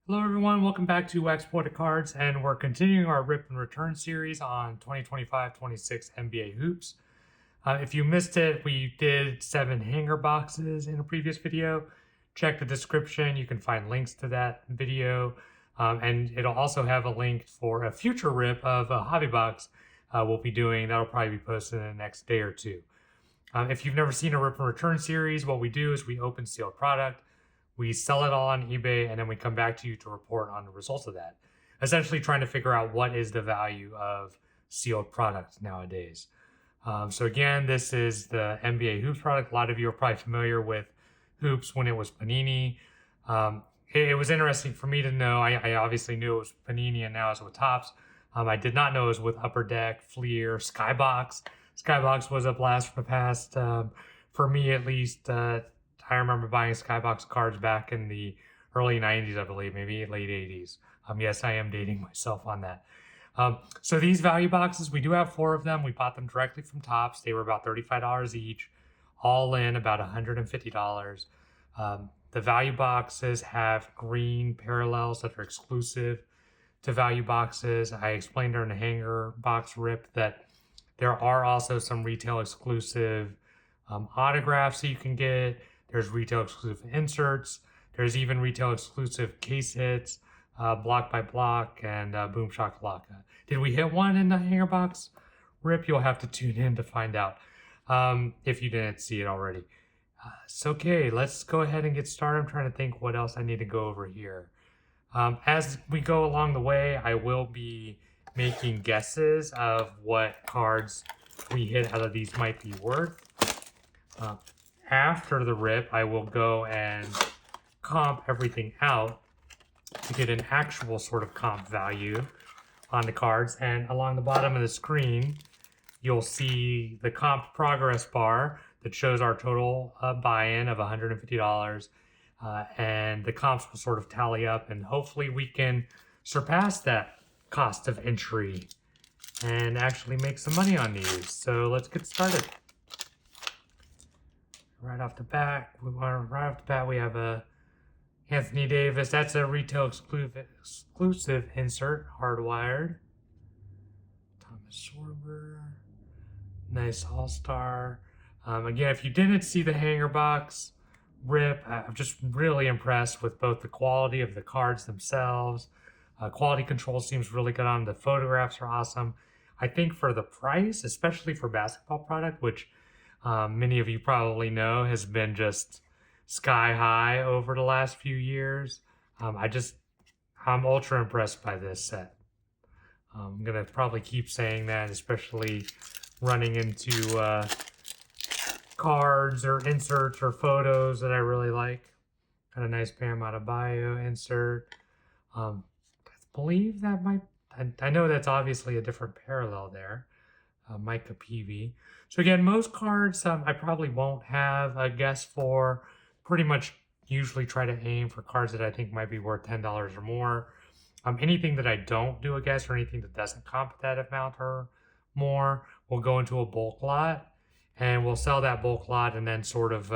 Hello everyone, welcome back to Poetic Cards, and we're continuing our Rip and Return series on 2025-26 NBA Hoops. If you missed it, we did 7 hanger boxes in a previous video. Check the description, you can find links to that video, and it'll also have a link for a future rip of a hobby box we'll be doing. That'll probably be posted in the next day or two. If you've never seen a Rip and Return series, what we do is we open sealed product, we sell it all on eBay, and then we come back to you to report on the results of that. Essentially trying to figure out what is the value of sealed products nowadays. So again, this is the NBA Hoops product. A lot of you are probably familiar with Hoops when it was Panini. It was interesting for me to know. I obviously knew it was Panini and now it's with Topps. I did not know it was with Upper Deck, Fleer, Skybox. Skybox was a blast from the past, for me at least. I remember buying Skybox cards back in the early 90s, I believe, maybe late 80s. Yes, I am dating myself on that. So these value boxes, we do have 4 of them. We bought them directly from Topps. They were about $35 each, all in about $150. The value boxes have green parallels that are exclusive to value boxes. I explained during the hanger box rip that there are also some retail exclusive autographs that you can get. There's retail exclusive inserts. There's even retail exclusive case hits, block by block, and boom shakalaka. Did we hit one in the hanger box rip? You'll have to tune in to find out if you didn't see it already. So okay, let's go ahead and get started. I'm trying to think what else I need to go over here. As we go along the way, I will be making guesses of what cards we hit out of these might be worth. After the rip, I will go and comp everything out to get an actual sort of comp value on the cards. And along the bottom of the screen, you'll see the comp progress bar that shows our total buy-in of $150. And the comps will sort of tally up, and hopefully we can surpass that cost of entry and actually make some money on these. So let's get started. Right off the bat, we have a Anthony Davis. That's a retail exclusive insert, hardwired. Thomas Sorber, nice all-star. Again, if you didn't see the hanger box rip, I'm just really impressed with both the quality of the cards themselves. Quality control seems really good on them. The photographs are awesome. I think for the price, especially for basketball product, which many of you probably know has been just sky high over the last few years. I'm ultra impressed by this set. I'm going to probably keep saying that, especially running into cards or inserts or photos that I really like. Got a nice Bam Adebayo insert. I believe that I know that's obviously a different parallel there. Micah Peavy. So again, most cards I probably won't have a guess for. Pretty much usually try to aim for cards that I think might be worth $10 or more. Anything that I don't do a guess or anything that doesn't comp that amount or more will go into a bulk lot, and we'll sell that bulk lot and then sort of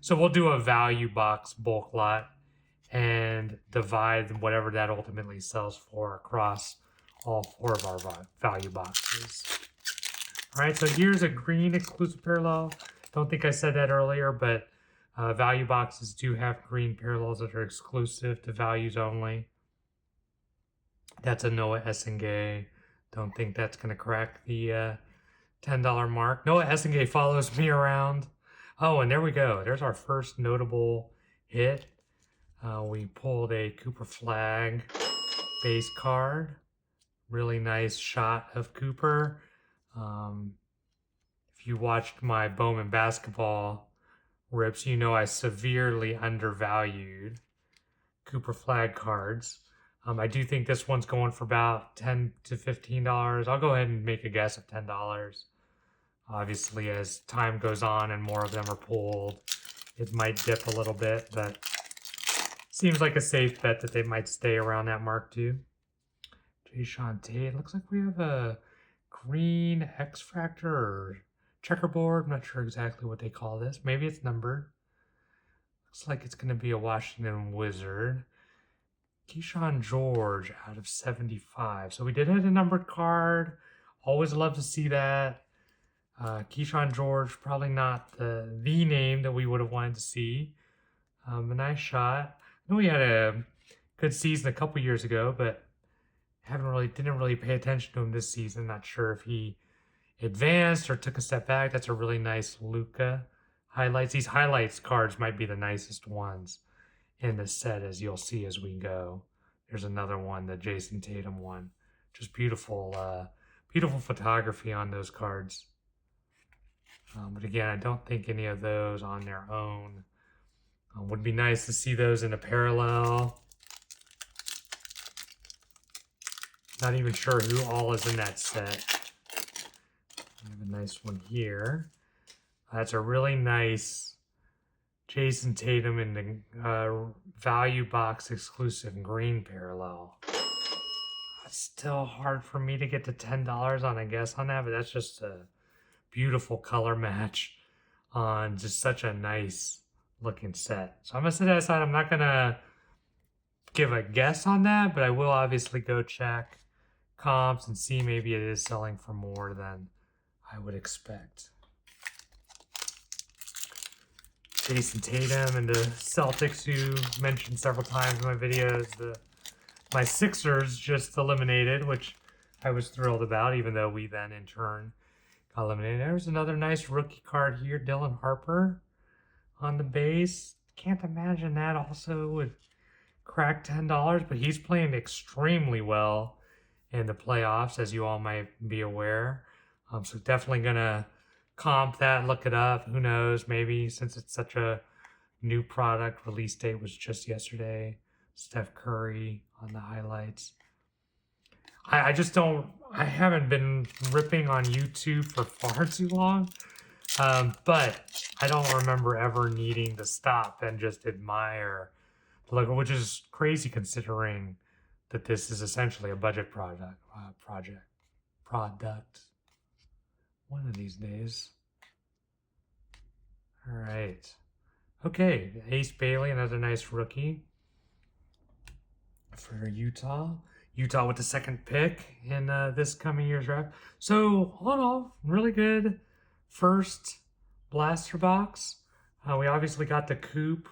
so we'll do a value box bulk lot and divide whatever that ultimately sells for across all 4 of our value boxes. All right, so here's a green exclusive parallel. Don't think I said that earlier, but value boxes do have green parallels that are exclusive to values only. That's a Noah Essengay. Don't think that's going to crack the $10 mark. Noah Essengay follows me around. Oh, and there we go. There's our first notable hit. We pulled a Cooper Flag base card. Really nice shot of Cooper. If you watched my Bowman basketball rips, you know I severely undervalued Cooper Flag cards. I do think this one's going for about $10 to $15. I'll go ahead and make a guess of $10. Obviously, as time goes on and more of them are pulled, it might dip a little bit, but seems like a safe bet that they might stay around that mark too. Jayshawn Tate. Looks like we have a green X-Fractor or checkerboard. I'm not sure exactly what they call this. Maybe it's numbered. Looks like it's going to be a Washington Wizard. Keyshawn George out of 75. So we did hit a numbered card. Always love to see that. Keyshawn George, probably not the name that we would have wanted to see. A nice shot. I know we had a good season a couple years ago, but didn't really pay attention to him this season. Not sure if he advanced or took a step back. That's a really nice Luka highlights. These highlights cards might be the nicest ones in the set, as you'll see as we go. There's another one, the Jason Tatum one. Just beautiful, beautiful photography on those cards. But again, I don't think any of those on their own. Would be nice to see those in a parallel. Not even sure who all is in that set. I have a nice one here. That's a really nice Jason Tatum in the value box exclusive green parallel. It's still hard for me to get to $10 on a guess on that, but that's just a beautiful color match on just such a nice looking set. So I'm gonna set that aside. I'm not gonna give a guess on that, but I will obviously go check comps and see maybe it is selling for more than I would expect. Jason Tatum and the Celtics, who mentioned several times in my videos, my Sixers just eliminated, which I was thrilled about, even though we then in turn got eliminated. There's another nice rookie card here, Dylan Harper on the base. Can't imagine that also would crack $10, but he's playing extremely well in the playoffs, as you all might be aware. So definitely gonna comp that, look it up. Who knows? Maybe since it's such a new product, release date was just yesterday. Steph Curry on the highlights. I just don't. I haven't been ripping on YouTube for far too long. But I don't remember ever needing to stop and just admire the logo, which is crazy considering that this is essentially a budget product. One of these days. All right. Okay, Ace Bailey, another nice rookie for Utah. Utah with the second pick in this coming year's draft. So all in all, really good first blaster box. We obviously got the coupe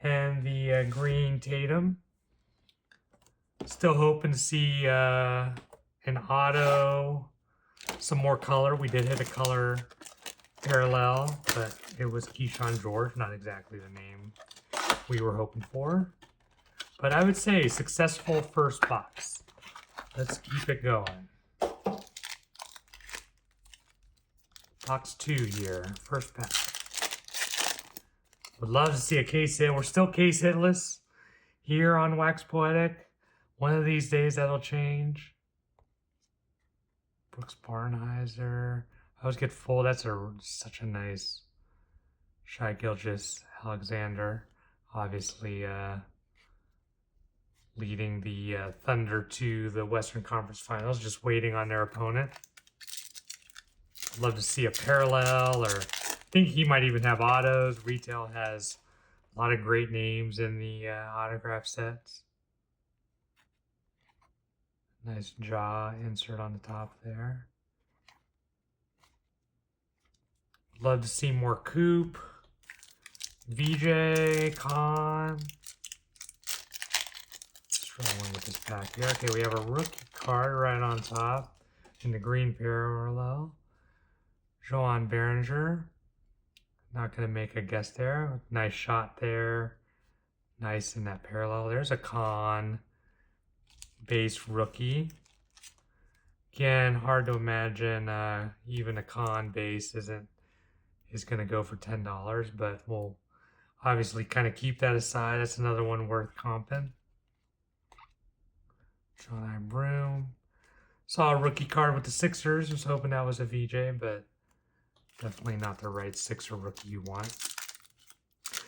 and the green Tatum. Still hoping to see an auto, some more color. We did hit a color parallel, but it was Keyshawn George, not exactly the name we were hoping for. But I would say successful first box. Let's keep it going. Box 2 here, first pack. Would love to see a case hit. We're still case hitless here on Wax Poetic. One of these days that'll change. Brooks Barnheiser. I always get full. That's such a nice Shai Gilgeous-Alexander. Obviously leading the Thunder to the Western Conference Finals, just waiting on their opponent. I'd love to see a parallel, or I think he might even have autos. Retail has a lot of great names in the autograph sets. Nice jaw insert on the top there. Love to see more coupe. VJ, Khan. Struggling with this pack here. Okay, we have a rookie card right on top in the green parallel. Joan Behringer. Not going to make a guess there. Nice shot there. Nice in that parallel. There's a Khan base rookie. Again, hard to imagine even a Khan base is going to go for $10, but we'll obviously kind of keep that aside. That's another one worth comping. John I. Broom. Saw a rookie card with the Sixers. Was hoping that was a VJ, but definitely not the right Sixer rookie you want.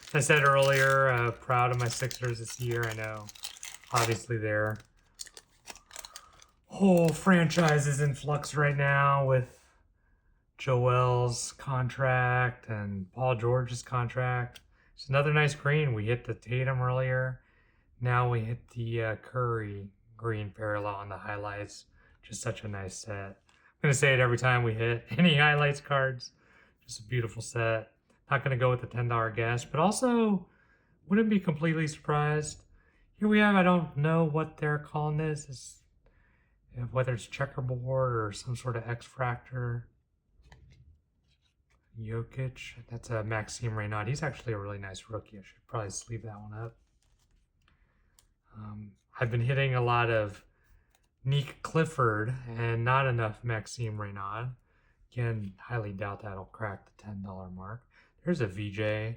As I said earlier, proud of my Sixers this year. I know, obviously, their whole franchise is in flux right now with Joel's contract and Paul George's contract. It's another nice green. We hit the Tatum earlier. Now we hit the Curry green parallel on the highlights. Just such a nice set. I'm going to say it every time we hit any highlights cards. Just a beautiful set. Not going to go with the $10 guess, but also wouldn't be completely surprised. Here we have, I don't know what they're calling this. Whether it's checkerboard or some sort of X-Fractor. Jokic, that's a Maxime Reynaud. He's actually a really nice rookie. I should probably sleeve that one up. I've been hitting a lot of Nick Clifford and not enough Maxime Reynaud. Again, highly doubt that'll crack the $10 mark. There's a VJ.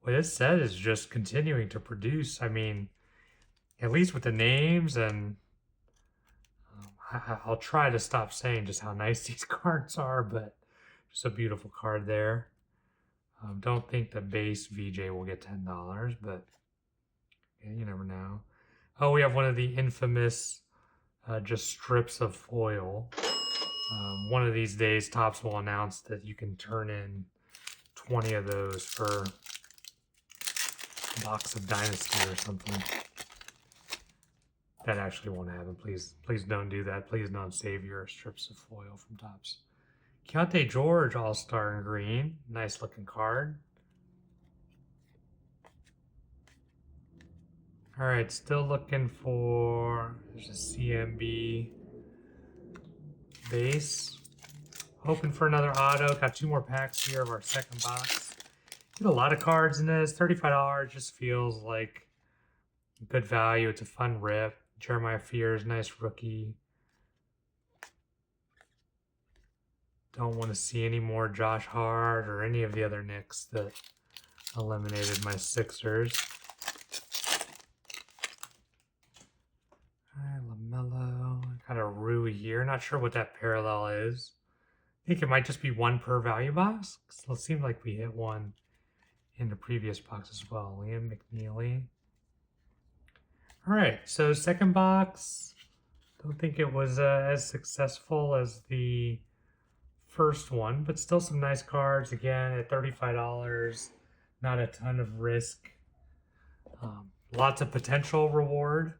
What it said is just continuing to produce. I mean, at least with the names, and I'll try to stop saying just how nice these cards are, but just a beautiful card there. Don't think the base VJ will get $10, but yeah, you never know. Oh, we have one of the infamous just strips of foil. One of these days, Topps will announce that you can turn in 20 of those for a box of Dynasty or something. That actually won't happen. Please don't do that. Please don't save your strips of foil from Topps. Keontae George, All-Star in green. Nice looking card. All right, still looking for, there's a CMB base. Hoping for another auto. Got 2 more packs here of our second box. Get a lot of cards in this. $35 just feels like good value. It's a fun rip. Jeremiah Fears, nice rookie. Don't want to see any more Josh Hart or any of the other Knicks that eliminated my Sixers. All right, LaMelo. Got a Rui here. Not sure what that parallel is. I think it might just be 1 per value box. It seemed like we hit one in the previous box as well. Liam McNeely. All right, so second box. Don't think it was as successful as the first one, but still some nice cards. Again, at $35, not a ton of risk. Lots of potential reward.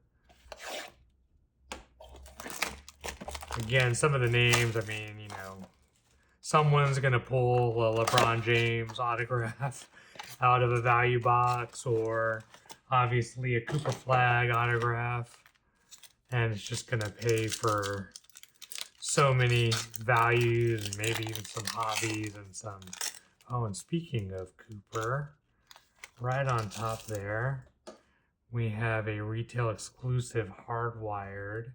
Again, some of the names, I mean, you know, someone's going to pull a LeBron James autograph out of a value box, or obviously a Cooper Flag autograph, and it's just going to pay for so many values and maybe even some hobbies and some. Oh, and speaking of Cooper, right on top there, we have a retail exclusive hardwired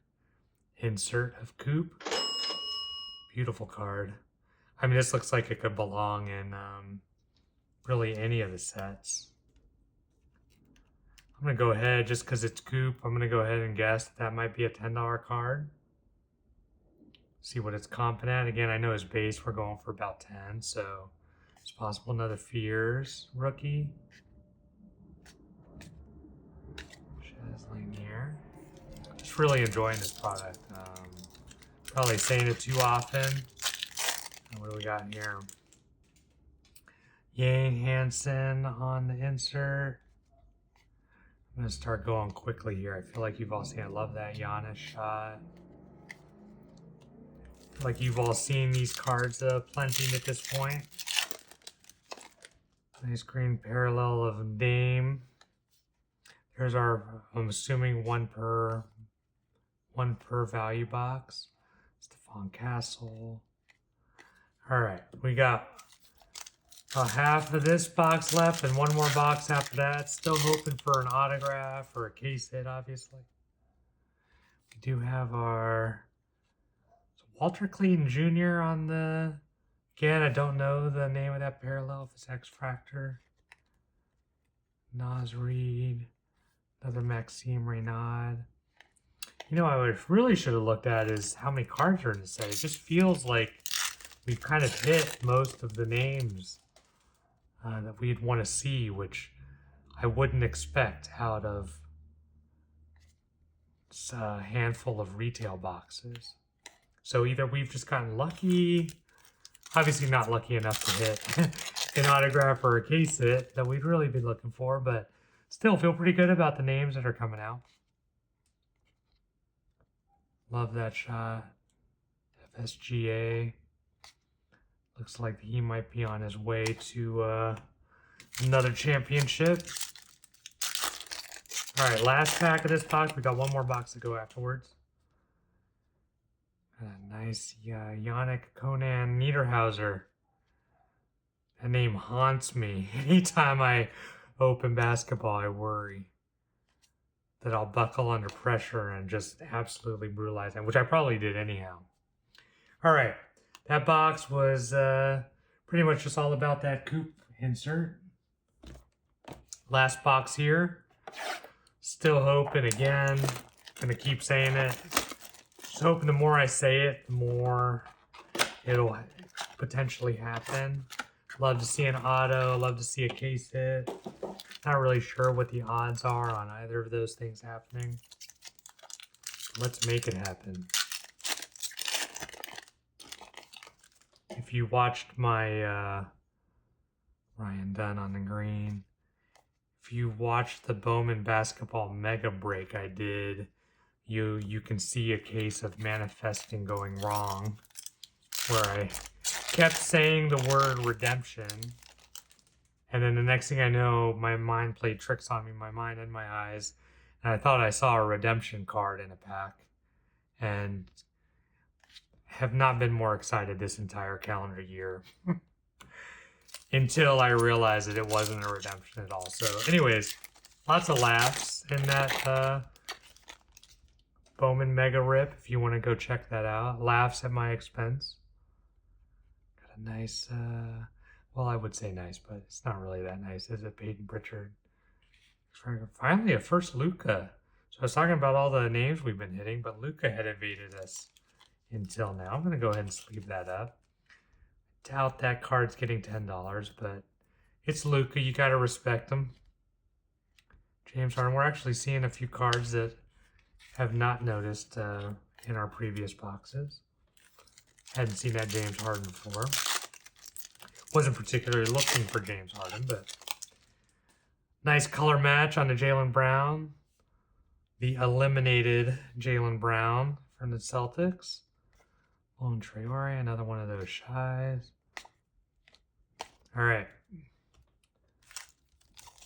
insert of Coop. Beautiful card. I mean, this looks like it could belong in really any of the sets. I'm going to go ahead, just because it's Coop, I'm going to go ahead and guess that might be a $10 card. See what it's comping at. Again, I know his base, we're going for about 10, so it's possible another Fears rookie. Lanier. Just really enjoying this product. Probably saying it too often. What do we got here? Yang Hansen on the insert. I'm going to start going quickly here. I feel like you've all seen, I love that Giannis shot. I feel like you've all seen these cards plenty at this point. Nice green parallel of Dame. Here's our, I'm assuming one per value box. Stephon Castle. All right, we got about half of this box left and 1 more box after that. Still hoping for an autograph or a case hit, obviously. We do have our Walter Clayton Jr. on the, again, I don't know the name of that parallel, if it's X-Fractor. Nas Reed. Another Maxime Reynaud. You know, I really should have looked at is how many cards are in the set. It just feels like we've kind of hit most of the names that we'd want to see, which I wouldn't expect out of a handful of retail boxes. So either we've just gotten lucky, obviously not lucky enough to hit an autograph or a case hit that we'd really be looking for, but Still feel pretty good about the names that are coming out. Love that shot. FSGA. Looks like he might be on his way to another championship. All right, last pack of this box. We got one more box to go afterwards. A nice Yannick Conan Niederhauser. That name haunts me. Anytime I open basketball, I worry that I'll buckle under pressure and just absolutely brutalize them, which I probably did anyhow. All right, that box was pretty much just all about that coupe insert. Last box here. Still hoping again. Gonna keep saying it. Just hoping the more I say it, the more it'll potentially happen. Love to see an auto. Love to see a case hit. Not really sure what the odds are on either of those things happening. Let's make it happen. If you watched my Ryan Dunn on the green, if you watched the Bowman basketball mega break I did, you can see a case of manifesting going wrong, where I kept saying the word redemption, and then the next thing I know, my mind played tricks on me, my mind and my eyes, and I thought I saw a redemption card in a pack, and have not been more excited this entire calendar year until I realized that it wasn't a redemption at all. So anyways, lots of laughs in that Bowman Mega Rip, if you want to go check that out. Laughs at my expense. Got a nice, well, I would say nice, but it's not really that nice, is it, Peyton Pritchard? Finally, a first Luka. So I was talking about all the names we've been hitting, but Luka had evaded us until now. I'm going to go ahead and sleeve that up. Doubt that card's getting $10, but it's Luka. You got to respect him. James Harden. We're actually seeing a few cards that have not noticed in our previous boxes. Hadn't seen that James Harden before. Wasn't particularly looking for James Harden, but nice color match on the Jaylen Brown. The eliminated Jaylen Brown from the Celtics. Lone Traore, another one of those shies. All right.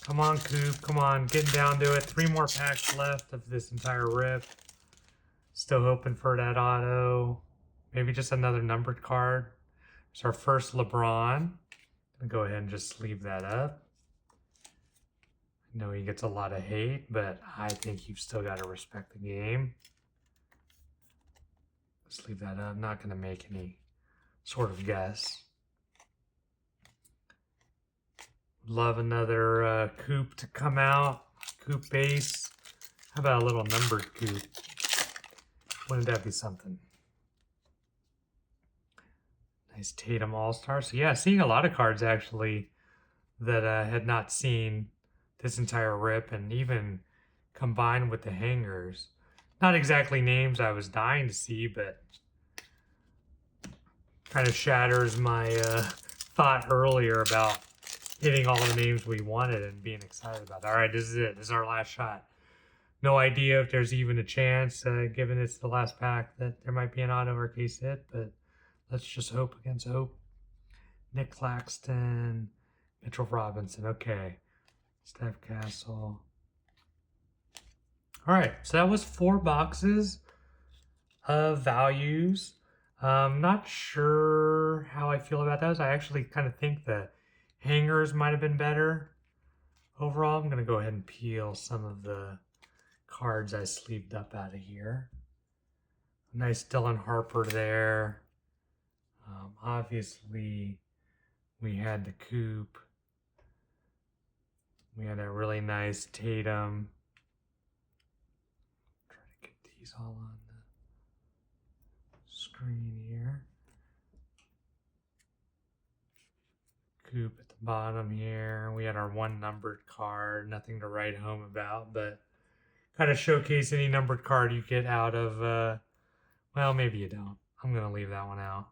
Come on, Coop. Come on. Getting down to it. 3 more packs left of this entire rip. Still hoping for that auto. Maybe just another numbered card. It's our first LeBron. I'll go ahead and just sleeve that up. I know he gets a lot of hate, but I think you've still got to respect the game. Let's leave that up. I'm not going to make any sort of guess. Love another coupe to come out. Coupe base. How about a little numbered coupe? Wouldn't that be something? Nice Tatum All-Star. So yeah, seeing a lot of cards actually that I had not seen this entire rip, and even combined with the hangers. Not exactly names I was dying to see, but kind of shatters my thought earlier about hitting all the names we wanted and being excited about it. All right, this is it. This is our last shot. No idea if there's even a chance, given it's the last pack, that there might be an auto or case hit, but let's just hope against hope. Nick Claxton, Mitchell Robinson. Okay. Steph Castle. All right, so that was 4 boxes of values. Not sure how I feel about those. I actually kind of think the hangers might have been better overall. I'm going to go ahead and peel some of the cards I sleeved up out of here. Nice Dylan Harper there. Obviously, we had the coupe. We had a really nice Tatum. Try to get these all on the screen here. Coupe at the bottom here. We had our 1 numbered card. Nothing to write home about, but kind of showcase any numbered card you get out of, well, maybe you don't. I'm going to leave that one out.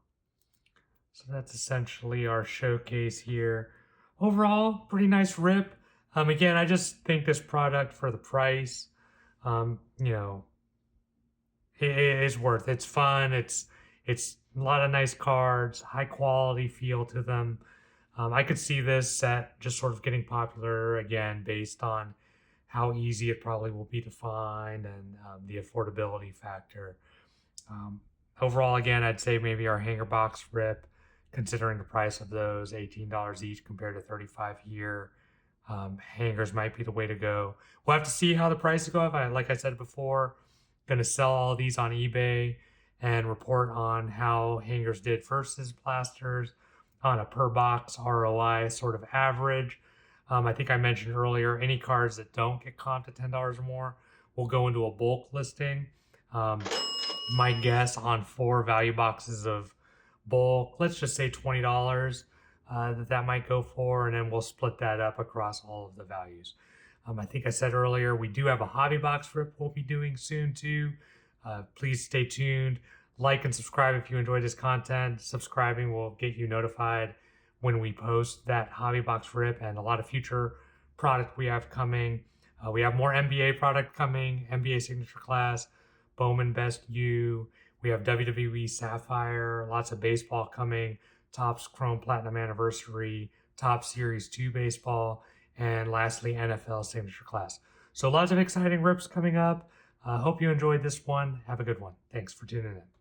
So that's essentially our showcase here. Overall, pretty nice rip. Again, I just think this product for the price, you know, it is worth. It's fun. It's a lot of nice cards, high quality feel to them. I could see this set just sort of getting popular again based on how easy it probably will be to find and the affordability factor. Um, Overall, again, I'd say maybe our hanger box rip, considering the price of those, $18 each compared to 35 here. Hangers might be the way to go. We'll have to see how the prices go up. Like I said before, going to sell all these on eBay and report on how hangers did versus plasters on a per box ROI sort of average. I think I mentioned earlier, any cards that don't get comped to $10 or more will go into a bulk listing. Um, my guess on 4 value boxes of bulk, let's just say $20, that might go for, and then we'll split that up across all of the values. I think I said earlier, we do have a hobby box rip we'll be doing soon too. Please stay tuned. Like and subscribe if you enjoy this content. Subscribing will get you notified when we post that hobby box rip and a lot of future product we have coming. We have more NBA product coming, NBA signature class, Bowman Best U. We have WWE Sapphire, lots of baseball coming, Topps Chrome Platinum Anniversary, Top Series 2 baseball, and lastly, NFL signature class. So lots of exciting rips coming up. Hope you enjoyed this one. Have a good one. Thanks for tuning in.